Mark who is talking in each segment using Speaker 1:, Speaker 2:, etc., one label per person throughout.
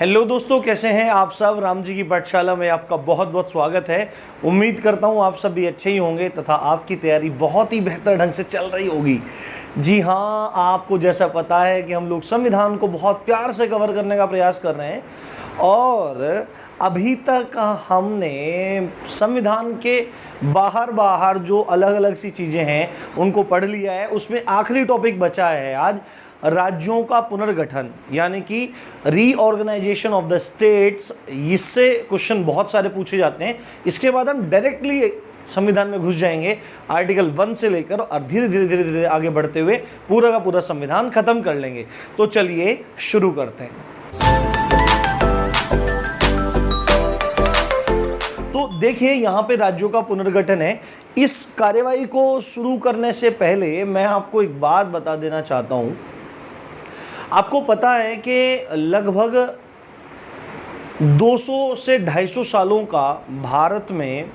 Speaker 1: Hello दोस्तों, कैसे हैं आप सब। राम जी की पाठशाला में आपका बहुत बहुत स्वागत है। उम्मीद करता हूं आप सब भी अच्छे ही होंगे तथा आपकी तैयारी बहुत ही बेहतर ढंग से चल रही होगी। जी हाँ, आपको जैसा पता है कि हम लोग संविधान को बहुत प्यार से कवर करने का प्रयास कर रहे हैं और अभी तक हमने संविधान के बाहर जो अलग अलग सी चीज़ें हैं उनको पढ़ लिया है। उसमें आखिरी टॉपिक बचा है आज राज्यों का पुनर्गठन, यानी कि रीऑर्गेनाइजेशन ऑफ द स्टेट्स। इससे क्वेश्चन बहुत सारे पूछे जाते हैं। इसके बाद हम डायरेक्टली संविधान में घुस जाएंगे आर्टिकल 1 से लेकर और धीरे धीरे आगे बढ़ते हुए पूरा का पूरा संविधान खत्म कर लेंगे। तो चलिए शुरू करते हैं। तो देखिए, यहाँ पे राज्यों का पुनर्गठन है। इस कार्यवाही को शुरू करने से पहले मैं आपको एक बात बता देना चाहता हूँ। आपको पता है कि लगभग 200 से 250 सालों का भारत में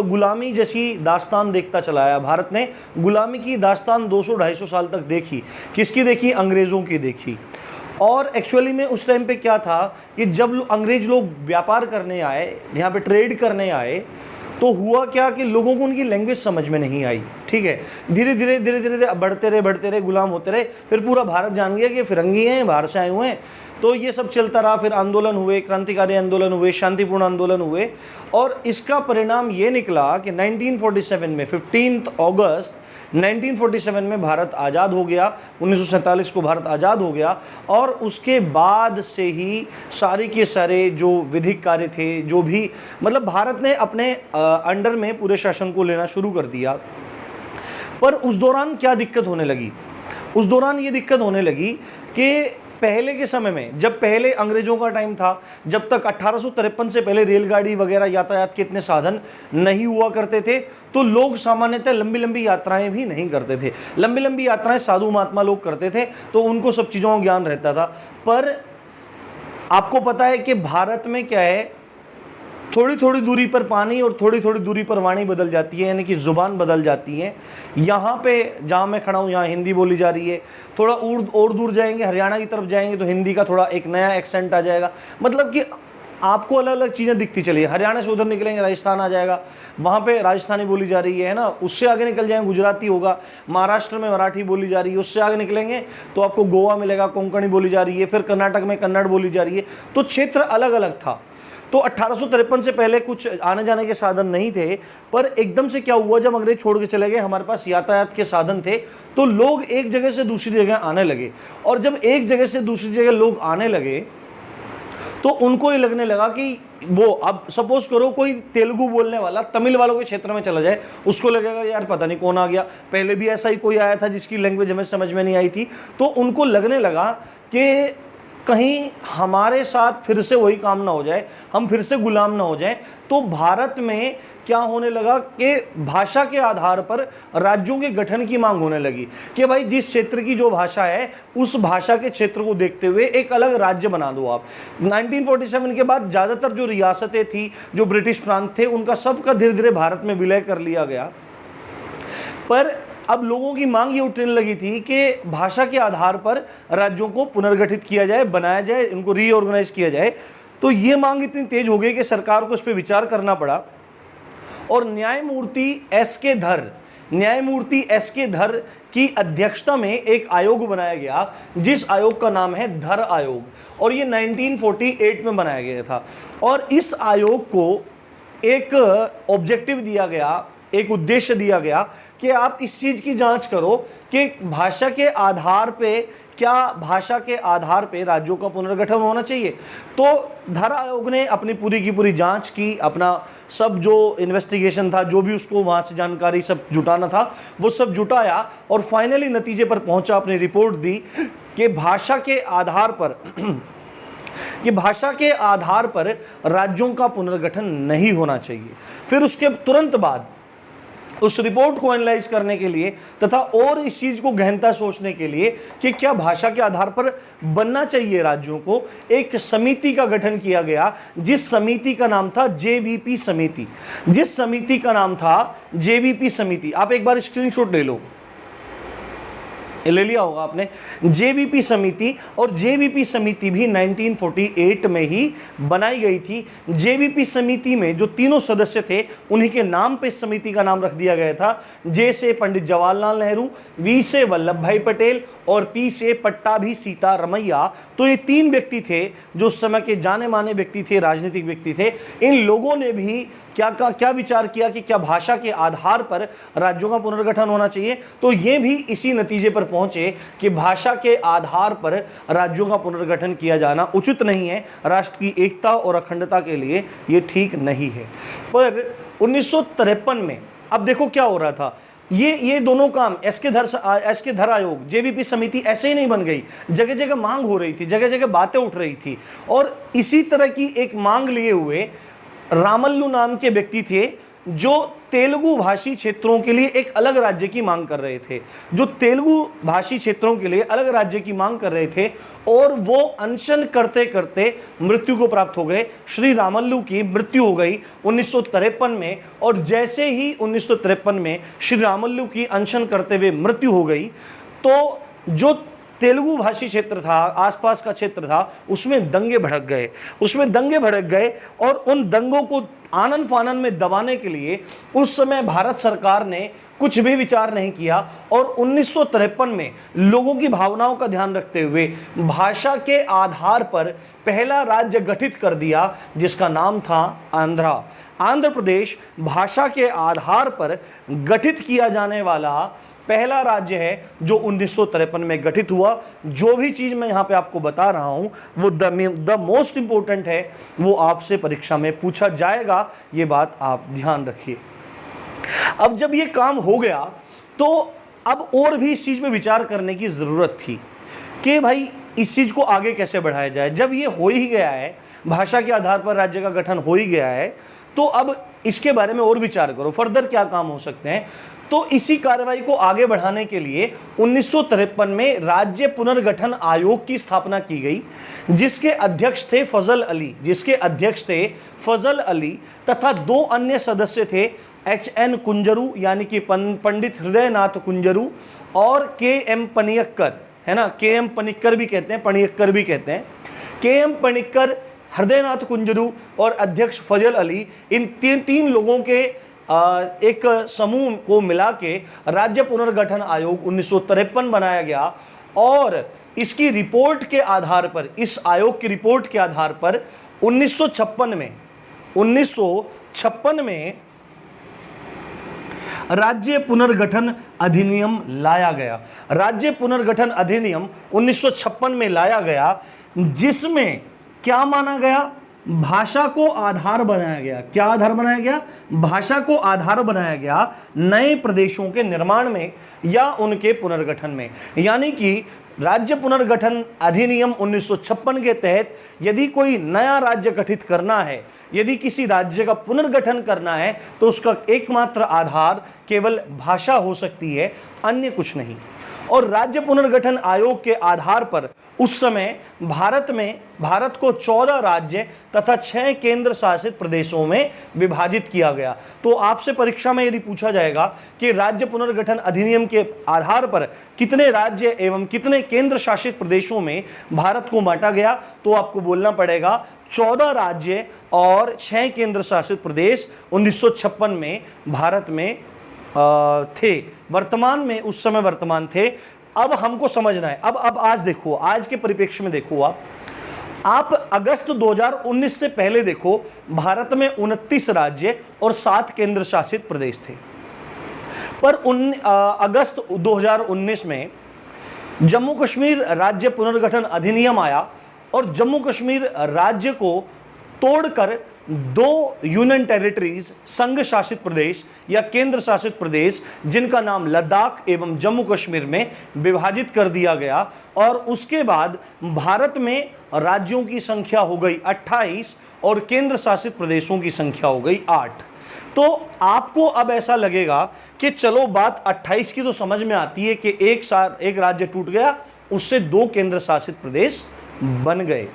Speaker 1: गुलामी जैसी दास्तान देखता चला आया। भारत ने गुलामी की दास्तान 200-250 साल तक देखी। किसकी देखी? अंग्रेज़ों की देखी। और एक्चुअली में उस टाइम पे क्या था कि जब अंग्रेज लोग व्यापार करने आए, यहाँ पे ट्रेड करने आए, तो हुआ क्या कि लोगों को उनकी लैंग्वेज समझ में नहीं आई। ठीक है, धीरे धीरे बढ़ते रहे, गुलाम होते रहे। फिर पूरा भारत जान गया कि फिरंगी हैं, बाहर से आए हुए हैं। तो ये सब चलता रहा। फिर आंदोलन हुए, क्रांतिकारी आंदोलन हुए, शांतिपूर्ण आंदोलन हुए और इसका परिणाम ये निकला कि 1947 में 15 अगस्त 1947 में भारत आज़ाद हो गया। 1947 को भारत आज़ाद हो गया और उसके बाद से ही सारे के सारे जो विधिक कार्य थे, जो भी मतलब भारत ने अपने अंडर में पूरे शासन को लेना शुरू कर दिया। पर उस दौरान क्या दिक्कत होने लगी? उस दौरान ये दिक्कत होने लगी कि पहले के समय में, जब पहले अंग्रेज़ों का टाइम था, जब तक 1853 से पहले रेलगाड़ी वगैरह यातायात के इतने साधन नहीं हुआ करते थे, तो लोग सामान्यतः लंबी लंबी यात्राएं भी नहीं करते थे। लंबी लंबी यात्राएं साधु महात्मा लोग करते थे, तो उनको सब चीज़ों का ज्ञान रहता था। पर आपको पता है कि भारत में क्या है, थोड़ी थोड़ी दूरी पर पानी और थोड़ी थोड़ी दूरी पर वाणी बदल जाती है, यानी कि ज़ुबान बदल जाती है। यहाँ पे जहाँ मैं खड़ा हूँ यहाँ हिंदी बोली जा रही है, थोड़ा और दूर जाएंगे, हरियाणा की तरफ जाएंगे तो हिंदी का थोड़ा एक नया एक्सेंट आ जाएगा। मतलब कि आपको अलग अलग चीज़ें दिखती चली। हरियाणा से उधर निकलेंगे राजस्थान आ जाएगा, वहाँ पे राजस्थानी बोली जा रही है ना। उससे आगे निकल जाएंगे गुजराती होगा, महाराष्ट्र में मराठी बोली जा रही है। उससे आगे निकलेंगे तो आपको गोवा मिलेगा, कोंकणी बोली जा रही है। फिर कर्नाटक में कन्नड़ बोली जा रही है। तो क्षेत्र अलग अलग था। तो 1853 से पहले कुछ आने जाने के साधन नहीं थे। पर एकदम से क्या हुआ, जब अंग्रेज छोड़ के चले गए, हमारे पास यातायात के साधन थे, तो लोग एक जगह से दूसरी जगह आने लगे। और जब एक जगह से दूसरी जगह लोग आने लगे तो उनको ये लगने लगा कि वो, अब सपोज करो कोई तेलुगु बोलने वाला तमिल वालों के क्षेत्र में चला जाए, उसको लगेगा यार पता नहीं कौन आ गया, पहले भी ऐसा ही कोई आया था जिसकी लैंग्वेज हमें समझ में नहीं आई थी। तो उनको लगने लगा कि कहीं हमारे साथ फिर से वही काम ना हो जाए, हम फिर से गुलाम ना हो जाएं। तो भारत में क्या होने लगा कि भाषा के आधार पर राज्यों के गठन की मांग होने लगी कि भाई जिस क्षेत्र की जो भाषा है उस भाषा के क्षेत्र को देखते हुए एक अलग राज्य बना दो आप। 1947 के बाद ज़्यादातर जो रियासतें थी, जो ब्रिटिश प्रांत थे, उनका सबका धीरे धीरे भारत में विलय कर लिया गया। पर अब लोगों की मांग ये उठने लगी थी कि भाषा के आधार पर राज्यों को पुनर्गठित किया जाए, बनाया जाए, इनको रीऑर्गेनाइज किया जाए। तो ये मांग इतनी तेज हो गई कि सरकार को इस पर विचार करना पड़ा और न्यायमूर्ति एस के धर की अध्यक्षता में एक आयोग बनाया गया, जिस आयोग का नाम है धर आयोग। और ये 1948 में बनाया गया था। और इस आयोग को एक ऑब्जेक्टिव दिया गया, एक उद्देश्य दिया गया कि आप इस चीज़ की जांच करो कि भाषा के आधार पे, क्या भाषा के आधार पे राज्यों का पुनर्गठन होना चाहिए। तो धर आयोग ने अपनी पूरी की पूरी जांच की, अपना सब जो इन्वेस्टिगेशन था, जो भी उसको वहाँ से जानकारी सब जुटाना था, वो सब जुटाया और फाइनली नतीजे पर पहुँचा, अपनी रिपोर्ट दी कि भाषा के आधार पर राज्यों का पुनर्गठन नहीं होना चाहिए। फिर उसके तुरंत बाद उस रिपोर्ट को एनालाइज करने के लिए तथा और इस चीज़ को गहनता सोचने के लिए कि क्या भाषा के आधार पर बनना चाहिए राज्यों को, एक समिति का गठन किया गया, जिस समिति का नाम था जेवीपी समिति। आप एक बार स्क्रीनशॉट ले लो, ले लिया होगा आपने, जेवीपी समिति। और जेवीपी समिति भी 1948 में ही बनाई गई थी। जेवीपी समिति में जो तीनों सदस्य थे उन्हीं के नाम पे इस समिति का नाम रख दिया गया था। जे से पंडित जवाहरलाल नेहरू, वी से वल्लभ भाई पटेल और पी से पट्टाभी सीतारमैया। तो ये तीन व्यक्ति थे जो उस समय के जाने माने व्यक्ति थे, राजनीतिक व्यक्ति थे। इन लोगों ने भी क्या विचार किया कि क्या भाषा के आधार पर राज्यों का पुनर्गठन होना चाहिए। तो ये भी इसी नतीजे पर पहुंचे कि भाषा के आधार पर राज्यों का पुनर्गठन किया जाना उचित नहीं है, राष्ट्र की एकता और अखंडता के लिए ये ठीक नहीं है। पर 1953 में अब देखो क्या हो रहा था, ये दोनों काम एस के धर आयोग, जेवीपी समिति ऐसे ही नहीं बन गई, जगह जगह मांग हो रही थी, जगह जगह बातें उठ रही थी। और इसी तरह की एक मांग लिए हुए रामल्लू नाम के व्यक्ति थे जो तेलुगु भाषी क्षेत्रों के लिए एक अलग राज्य की मांग कर रहे थे, जो तेलुगु भाषी क्षेत्रों के लिए अलग राज्य की मांग कर रहे थे। और वो अनशन करते करते मृत्यु को प्राप्त हो गए। श्री रामल्लू की मृत्यु हो गई 1953 में। और जैसे ही 1953 में श्री रामल्लू की अनशन करते हुए मृत्यु हो गई, तो जो तेलुगु भाषी क्षेत्र था, आसपास का क्षेत्र था, उसमें दंगे भड़क गए। और उन दंगों को आनन फानन में दबाने के लिए उस समय भारत सरकार ने कुछ भी विचार नहीं किया और 1953 में लोगों की भावनाओं का ध्यान रखते हुए भाषा के आधार पर पहला राज्य गठित कर दिया, जिसका नाम था आंध्र प्रदेश भाषा के आधार पर गठित किया जाने वाला पहला राज्य है जो 1953 में गठित हुआ। जो भी चीज मैं यहाँ पे आपको बता रहा हूँ वो द मोस्ट इंपॉर्टेंट है, वो आपसे परीक्षा में पूछा जाएगा, ये बात आप ध्यान रखिए। अब जब ये काम हो गया तो अब और भी इस चीज में विचार करने की जरूरत थी कि भाई इस चीज को आगे कैसे बढ़ाया जाए। जब ये हो ही गया है, भाषा के आधार पर राज्य का गठन हो ही गया है, तो अब इसके बारे में और विचार करो, फर्दर क्या काम हो सकते हैं। तो इसी कार्रवाई को आगे बढ़ाने के लिए 1953 में राज्य पुनर्गठन आयोग की स्थापना की गई, जिसके अध्यक्ष थे फजल अली तथा दो अन्य सदस्य थे, HN कुंजरू यानी कि पंडित हृदयनाथ कुंजरू और KM पनिक्कर, है ना, KM पनिक्कर भी कहते हैं, पनिक्कर भी कहते हैं। KM पनिक्कर, हृदयनाथ कुंजरू और अध्यक्ष फजल अली, इन तीन लोगों के एक समूह को मिला के राज्य पुनर्गठन आयोग 1953 बनाया गया। और इसकी रिपोर्ट के आधार पर, इस आयोग की रिपोर्ट के आधार पर 1956 में राज्य पुनर्गठन अधिनियम लाया गया। राज्य पुनर्गठन अधिनियम 1956 में लाया गया, जिसमें क्या माना गया, भाषा को आधार बनाया गया। क्या आधार बनाया गया? भाषा को आधार बनाया गया नए प्रदेशों के निर्माण में या उनके पुनर्गठन में। यानी कि राज्य पुनर्गठन अधिनियम 1956 के तहत यदि कोई नया राज्य गठित करना है, यदि किसी राज्य का पुनर्गठन करना है, तो उसका एकमात्र आधार केवल भाषा हो सकती है, अन्य कुछ नहीं। और राज्य पुनर्गठन आयोग के आधार पर उस समय भारत को 14 राज्य तथा 6 केंद्र शासित प्रदेशों में विभाजित किया गया। तो आपसे परीक्षा में यदि पूछा जाएगा कि राज्य पुनर्गठन अधिनियम के आधार पर कितने राज्य एवं कितने केंद्र शासित प्रदेशों में भारत को बांटा गया, तो आपको बोलना पड़ेगा 14 राज्य और 6 केंद्र शासित प्रदेश 1956 में भारत में थे। उस समय वर्तमान थे। अब हमको समझना है, अब आज देखो, आज के परिप्रेक्ष्य में देखो, आप अगस्त 2019 से पहले देखो, भारत में 29 राज्य और 7 केंद्र शासित प्रदेश थे। पर अगस्त 2019 में जम्मू कश्मीर राज्य पुनर्गठन अधिनियम आया और जम्मू कश्मीर राज्य को तोड़कर 2 यूनियन टेरिटरीज, संघ शासित प्रदेश या केंद्र शासित प्रदेश, जिनका नाम लद्दाख एवं जम्मू कश्मीर में विभाजित कर दिया गया। और उसके बाद भारत में राज्यों की संख्या हो गई 28 और केंद्र शासित प्रदेशों की संख्या हो गई 8। तो आपको अब ऐसा लगेगा कि चलो बात 28 की तो समझ में आती है कि एक राज्य टूट गया, उससे 2 केंद्र शासित प्रदेश बन गए।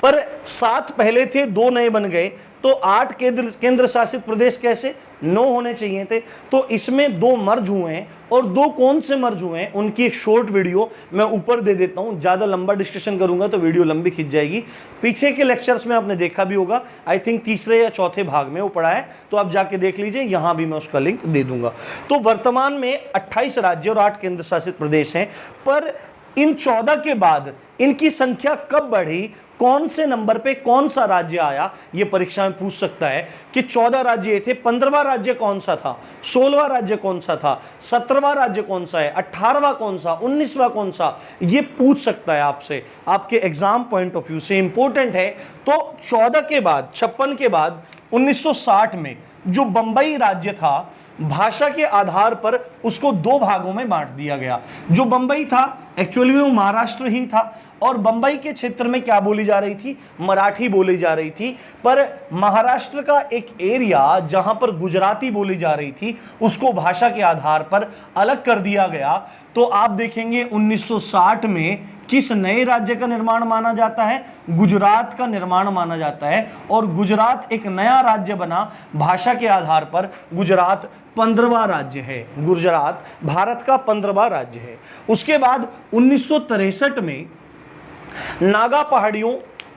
Speaker 1: पर 7 पहले थे, 2 नए बन गए, तो 8 केंद्र शासित प्रदेश कैसे? 9 होने चाहिए थे, तो इसमें 2 मर्ज हुए हैं। और 2 कौन से मर्ज हुए हैं उनकी एक शॉर्ट वीडियो मैं ऊपर दे देता हूं, ज़्यादा लंबा डिस्कशन करूंगा तो वीडियो लंबी खिंच जाएगी। पीछे के लेक्चर्स में आपने देखा भी होगा, आई थिंक तीसरे या चौथे भाग में वो पढ़ा है, तो आप जाके देख लीजिए, यहां भी मैं उसका लिंक दे दूंगा। तो वर्तमान में 28 राज्य और 8 केंद्र शासित प्रदेश हैं, पर इन 14 के बाद इनकी संख्या कब बढ़ी, कौन से नंबर पे कौन सा राज्य आया, ये परीक्षा में पूछ सकता है कि 14 राज्य थे, 15वां राज्य कौन सा था, 16वां राज्य कौन सा था, 17वां राज्य कौन सा है, 18वां कौन सा, 19वां कौन सा, ये पूछ सकता है आपसे, आपके एग्जाम पॉइंट ऑफ व्यू से इंपॉर्टेंट है। तो 14 के बाद, 56 के बाद 1960 में जो बंबई राज्य था, भाषा के आधार पर उसको 2 भागों में बांट दिया गया। जो बंबई था एक्चुअली में वो महाराष्ट्र ही था, और बंबई के क्षेत्र में क्या बोली जा रही थी, मराठी बोली जा रही थी। पर महाराष्ट्र का एक एरिया जहां पर गुजराती बोली जा रही थी, उसको भाषा के आधार पर अलग कर दिया गया। तो आप देखेंगे 1960 में किस नए राज्य का निर्माण माना जाता है, गुजरात का निर्माण माना जाता है, और गुजरात एक नया राज्य बना भाषा के आधार पर। गुजरात 15वां राज्य है, गुजरात भारत का 15वां राज्य है। उसके बाद 1963 में नागा पहाड़ियों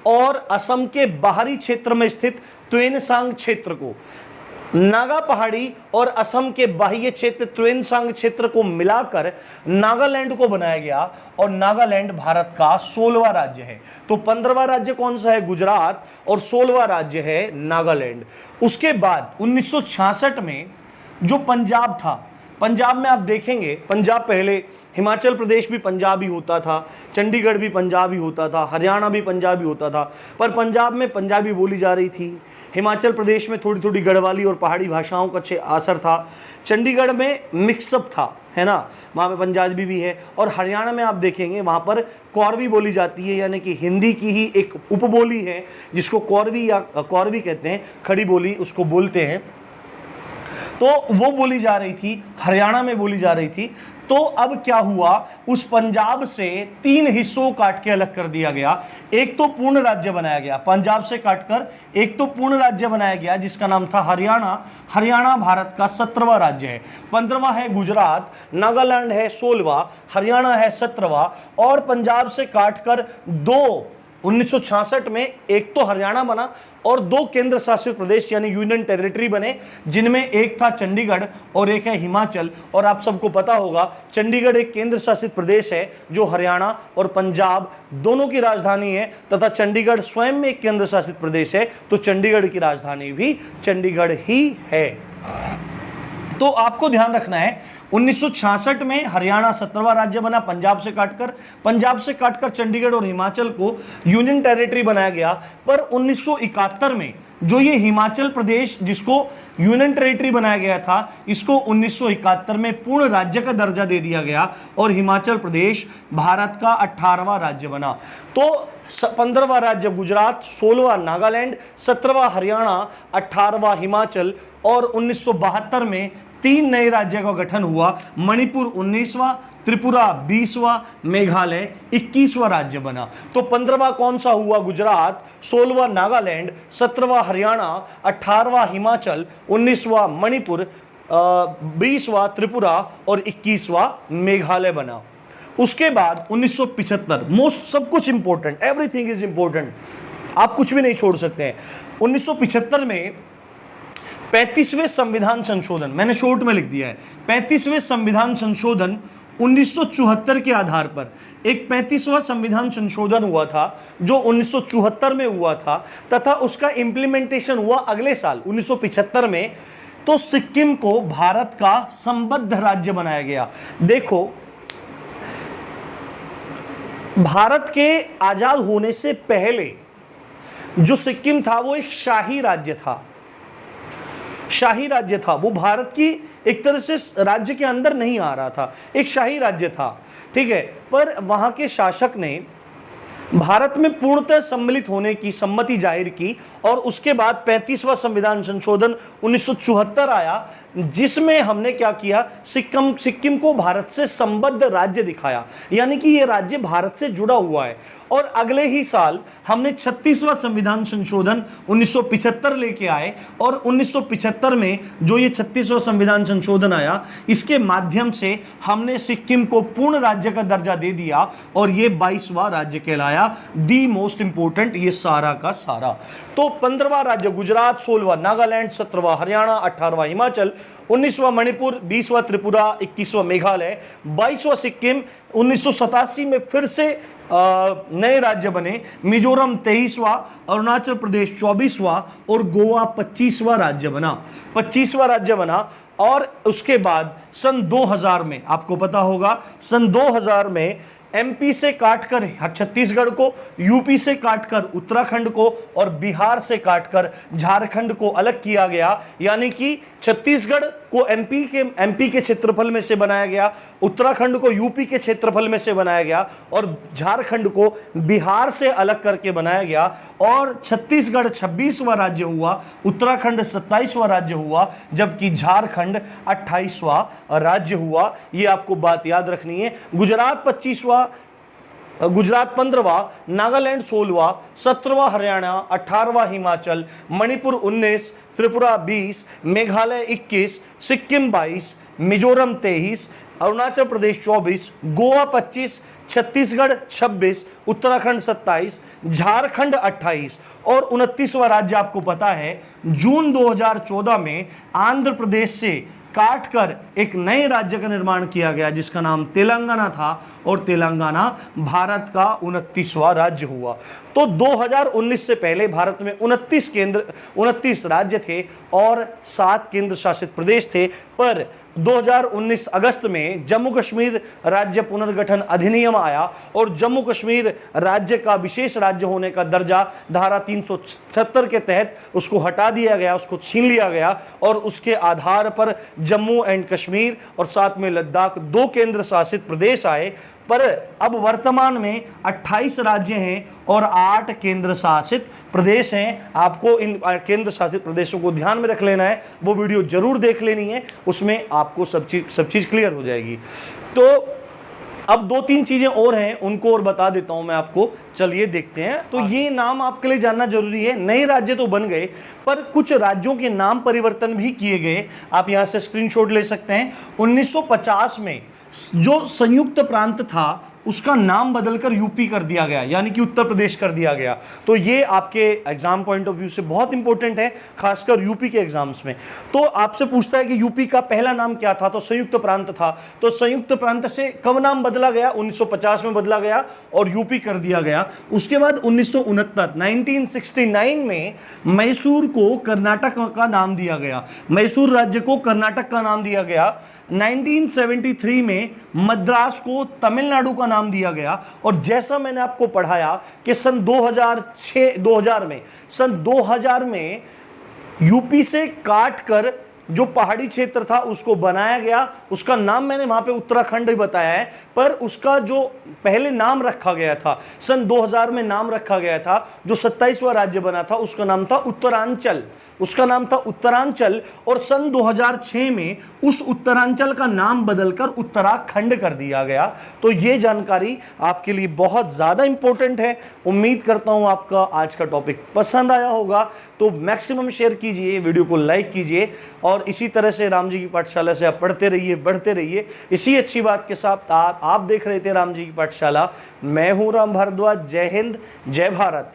Speaker 1: और असम के बाहरी क्षेत्र में स्थित त्वेनसांग क्षेत्र को, नागा पहाड़ी और असम के बाह्य क्षेत्र त्वेनसांग क्षेत्र को मिलाकर नागालैंड को बनाया गया, और नागालैंड भारत का 16वां राज्य है। तो 15वां राज्य कौन सा है, गुजरात, और 16वां राज्य है नागालैंड। उसके बाद 1966 में जो पंजाब था, पंजाब में आप देखेंगे, पंजाब पहले हिमाचल प्रदेश भी पंजाबी होता था, चंडीगढ़ भी पंजाबी होता था, हरियाणा भी पंजाबी होता था, पर पंजाब में पंजाबी बोली जा रही थी। हिमाचल प्रदेश में थोड़ी थोड़ी गढ़वाली और पहाड़ी भाषाओं का असर था। चंडीगढ़ में मिक्सअप था, है ना, वहाँ पे पंजाबी भी है। और हरियाणा में आप देखेंगे वहाँ पर कौरवी बोली जाती है, यानी कि हिंदी की ही एक उपबोली है जिसको कौरवी या कौरवी कहते हैं, खड़ी बोली उसको बोलते हैं। तो वो बोली जा रही थी, हरियाणा में बोली जा रही थी। तो अब क्या हुआ, उस पंजाब से 3 हिस्सों काट के अलग कर दिया गया। एक तो पूर्ण राज्य बनाया गया, पंजाब से काटकर एक तो पूर्ण राज्य बनाया गया जिसका नाम था हरियाणा। हरियाणा भारत का 17वां राज्य है। 15वां है गुजरात, नागालैंड है 16वां, हरियाणा है 17वां, और पंजाब से काटकर 1966 में एक तो हरियाणा बना और 2 केंद्र शासित प्रदेश यानी यूनियन टेरिटरी बने, जिनमें एक था चंडीगढ़ और एक है हिमाचल। और आप सबको पता होगा चंडीगढ़ एक केंद्र शासित प्रदेश है जो हरियाणा और पंजाब दोनों की राजधानी है, तथा चंडीगढ़ स्वयं में एक केंद्र शासित प्रदेश है, तो चंडीगढ़ की राजधानी भी चंडीगढ़ ही है। तो आपको ध्यान रखना है 1966 में हरियाणा 17वां राज्य बना पंजाब से काटकर चंडीगढ़ और हिमाचल को यूनियन टेरिटरी बनाया गया। पर 1971 में जो ये हिमाचल प्रदेश जिसको यूनियन टेरिटरी बनाया गया था, इसको 1971 में पूर्ण राज्य का दर्जा दे दिया गया और हिमाचल प्रदेश भारत का 18वां राज्य बना। तो 15वां राज्य गुजरात, 16वां नागालैंड, 17वां हरियाणा, 18वां हिमाचल, और 1972 में 3 नए राज्यों का गठन हुआ। मणिपुर 19वां, त्रिपुरा 20वां, मेघालय 21वां राज्य बना। तो 15वां कौन सा हुआ, गुजरात, 16वां नागालैंड, 17वां हरियाणा, 18वां हिमाचल, 19वां मणिपुर, 20वां त्रिपुरा और 21वां मेघालय बना। उसके बाद 1975, मोस्ट सब कुछ इंपॉर्टेंट, एवरीथिंग इज इंपॉर्टेंट, आप कुछ भी नहीं छोड़ सकते हैं। 1975 में 35वें संविधान संशोधन, मैंने शॉर्ट में लिख दिया है, 35वें संविधान संशोधन 1974 के आधार पर एक 35वां संविधान संशोधन हुआ था जो 1974 में हुआ था, तथा उसका इंप्लीमेंटेशन हुआ अगले साल 1975 में। तो सिक्किम को भारत का संबद्ध राज्य बनाया गया। देखो, भारत के आजाद होने से पहले जो सिक्किम था वो एक शाही राज्य था, शाही राज्य था। वो भारत की एक तरह से राज्य के अंदर नहीं आ रहा था, एक शाही राज्य था, ठीक है। पर वहां के शासक ने भारत में पूर्णतः सम्मिलित होने की सम्मति जाहिर की और उसके बाद 35वां संविधान संशोधन 1974 आया। जिसमें हमने क्या किया, सिक्किम को भारत से संबद्ध राज्य दिखाया, यानी कि ये राज्य भारत से जुड़ा हुआ है। और अगले ही साल हमने 36वां संविधान संशोधन 1975 लेके आए, और 1975 में जो ये 36वां संविधान संशोधन आया, इसके माध्यम से हमने सिक्किम को पूर्ण राज्य का दर्जा दे दिया, और ये 22वां राज्य कहलाया। दी मोस्ट इंपोर्टेंट ये सारा का सारा। तो 15वां राज्य गुजरात, 16वां नागालैंड, 17वां हरियाणा, 18वां हिमाचल, 19वां मणिपुर, 20वां त्रिपुरा, 21वां मेघालय, 22वां सिक्किम, 1987 में फिर से नए राज्य बने, मिजोरम 23वां, अरुणाचल प्रदेश 24वां और गोवा 25वां राज्य बना, 25वां राज्य बना। और उसके बाद सन 2000 में आपको पता होगा, सन 2000 में एमपी से काटकर छत्तीसगढ़ को, यूपी से काटकर उत्तराखंड को और बिहार से काटकर झारखंड को अलग किया गया, यानी कि छत्तीसगढ़ को एमपी के क्षेत्रफल में से बनाया गया, उत्तराखंड को यूपी के क्षेत्रफल में से बनाया गया और झारखंड को बिहार से अलग करके बनाया गया। और छत्तीसगढ़ 26वां राज्य हुआ, उत्तराखंड 27वां राज्य हुआ, जबकि झारखंड 28वां राज्य हुआ। ये आपको बात याद रखनी है। गुजरात 25वां, गुजरात 15वां, नागालैंड 16वां, 17वां हरियाणा, 18वां हिमाचल, मणिपुर 19, त्रिपुरा 20, मेघालय 21, सिक्किम 22, मिजोरम 23, अरुणाचल प्रदेश 24, गोवा 25, छत्तीसगढ़ 26, उत्तराखंड 27, झारखंड 28 और 29वां राज्य आपको पता है, जून 2014 में आंध्र प्रदेश से काटकर एक नए राज्य का निर्माण किया गया, जिसका नाम तेलंगाना था, और तेलंगाना भारत का 29वां राज्य हुआ। तो 2019 से पहले भारत में 29 राज्य थे और 7 केंद्र शासित प्रदेश थे। पर 2019 अगस्त में जम्मू कश्मीर राज्य पुनर्गठन अधिनियम आया और जम्मू कश्मीर राज्य का विशेष राज्य होने का दर्जा धारा 376 के तहत उसको हटा दिया गया, उसको छीन लिया गया, और उसके आधार पर जम्मू एंड कश्मीर और साथ में लद्दाख 2 केंद्र शासित प्रदेश आए। पर अब वर्तमान में 28 राज्य हैं और 8 केंद्र शासित प्रदेश हैं। आपको इन केंद्र शासित प्रदेशों को ध्यान में रख लेना है, वो वीडियो जरूर देख लेनी है, उसमें आपको सब चीज़ क्लियर हो जाएगी। तो अब 2-3 चीज़ें और हैं, उनको और बता देता हूं मैं आपको, चलिए देखते हैं। तो ये नाम आपके लिए जानना जरूरी है। नए राज्य तो बन गए, पर कुछ राज्यों के नाम परिवर्तन भी किए गए। आप यहां से स्क्रीनशॉट ले सकते हैं। 1950 में जो संयुक्त प्रांत था उसका नाम बदलकर यूपी कर दिया गया, यानी कि उत्तर प्रदेश कर दिया गया। तो ये आपके एग्जाम पॉइंट ऑफ व्यू से बहुत इंपॉर्टेंट है, खासकर यूपी के एग्जाम्स में। तो आपसे पूछता है कि यूपी का पहला नाम क्या था, तो संयुक्त प्रांत था। तो संयुक्त प्रांत से कब नाम बदला गया? 1950 में बदला गया और यूपी कर दिया गया। उसके बाद 1969 में मैसूर को कर्नाटक का नाम दिया गया, मैसूर राज्य को कर्नाटक का नाम दिया गया। 1973 में मद्रास को तमिलनाडु का नाम दिया गया। और जैसा मैंने आपको पढ़ाया कि सन 2000 में यूपी से काटकर जो पहाड़ी क्षेत्र था उसको बनाया गया, उसका नाम मैंने वहां पे उत्तराखंड ही बताया है, पर उसका जो पहले नाम रखा गया था सन 2000 में नाम रखा गया था, जो 27वां राज्य बना था उसका नाम था उत्तरांचल, उसका नाम था उत्तरांचल। और सन 2006 में उस उत्तरांचल का नाम बदलकर उत्तराखंड कर दिया गया। तो ये जानकारी आपके लिए बहुत ज़्यादा इंपॉर्टेंट है। उम्मीद करता हूँ आपका आज का टॉपिक पसंद आया होगा, तो मैक्सिमम शेयर कीजिए, वीडियो को लाइक कीजिए और इसी तरह से राम जी की पाठशाला से आप पढ़ते रहिए, बढ़ते रहिए। इसी अच्छी बात के साथ आप देख रहे थे राम जी की पाठशाला। मैं हूँ राम भारद्वाज। जय हिंद, जय भारत।